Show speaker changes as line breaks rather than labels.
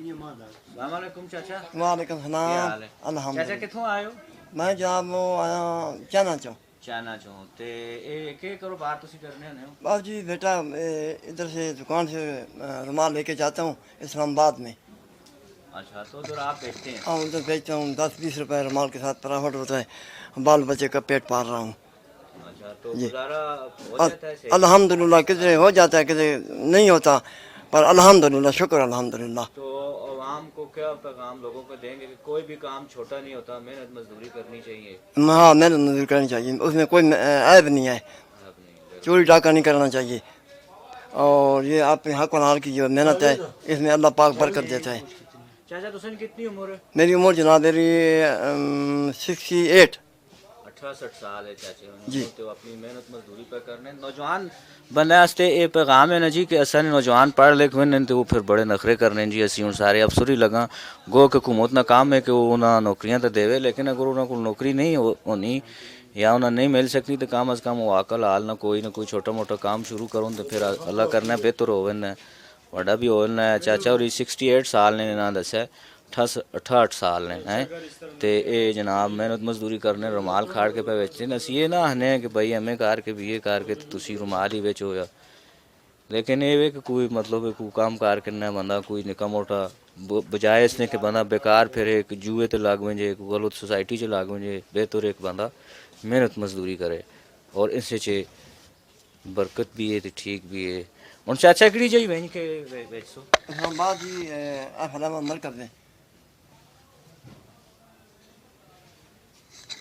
السلام علیکم چاچا.
وعلیکم
کیا
السلام.
حال ہے
الحمد
چاچا, کتوں آئے ہو؟
میں جناب وہ آیا چانا چوں.
چائنا چوں. تے اے کے کرو بار تسی کرنے ہونے ہو؟
بس جی بیٹا ادھر سے دکان سے رومال لے کے جاتا ہوں اسلام آباد میں.
اچھا, تو ادھر آپ بیچتے ہیں؟
ہاں ادھر بیچتا ہوں 10-20 روپے رومال کے ساتھ پرافٹ ہوتا ہے. بال بچے کا پیٹ پال رہا ہوں
اچھا, تو
جی.
گزارا ہو جاتا ہے صحیح؟
الحمدللہ کسی ہو جاتا ہے کسی نہیں ہوتا, پر الحمدللہ شکر الحمدللہ.
تو عوام کو کیا پیغام لوگوں کو دیں گے کہ کوئی بھی کام چھوٹا نہیں ہوتا, محنت مزدوری کرنی چاہیے؟
ہاں محنت مزدوری کرنی چاہیے, اس میں کوئی عیب نہیں ہے.
اب نہیں, بالکل.
چوری ڈاکہ نہیں کرنا چاہیے. اور یہ اپنے حق و حلال کی جو محنت ہے اس میں اللہ پاک برکت دیتا ہے.
چاچا تسیں کتنی عمر ہے؟
میری عمر جناب میری 68.
68 سال ہے چاچے
جی.
تو اپنی محنت مزدوری پہ کرنے. نوجوان بندے واسطے یہ پیغام ہے نا جی کہ اصل نوجوان پڑھ لکھ ہوئے تو وہ پھر بڑے نخرے کرنے جی. اسی ہوں سارے افسر ہی لگا گو کہ حکومت کا کام ہے کہ وہ انہاں نوکریاں تو دے, لیکن اگر انہوں کو نوکری نہیں ہونی یا انہیں نہیں مل سکتی تو کم از کم وہ عقل حال نہ کوئی چھوٹا موٹا کام شروع کروں تو پھر اللہ کرنا بہتر ہونا وڈا بھی ہونا ہے. چاچا اور 68 سال نے انہاں دسیا 68 سال نے ہیں تے اے جناب محنت مزدوری کرنے رومال کھاڑ کے پہ بیچتے ہیں. اسی یہ نہ آنے کہ بھائی ایم اے کر کے بی اے کر کے تسی رومال ہی بیچو یا, لیکن یہ کہ کوئی مطلب کوئی کام کار کرنا بندہ کوئی نکا موٹا بجائے اس نے کہ بندہ بیکار پھر ایک جوئے تے لگ ونجے غلط سوسائٹی چ لگ ونجے, بہتر ایک بندہ محنت مزدوری کرے اور اس سے برکت بھی ہے تو ٹھیک بھی ہے. ہوں چاچا کہڑی جی وہیں کے بیچ سو؟
اسلام آباد جی فلاں عمل کر دیں.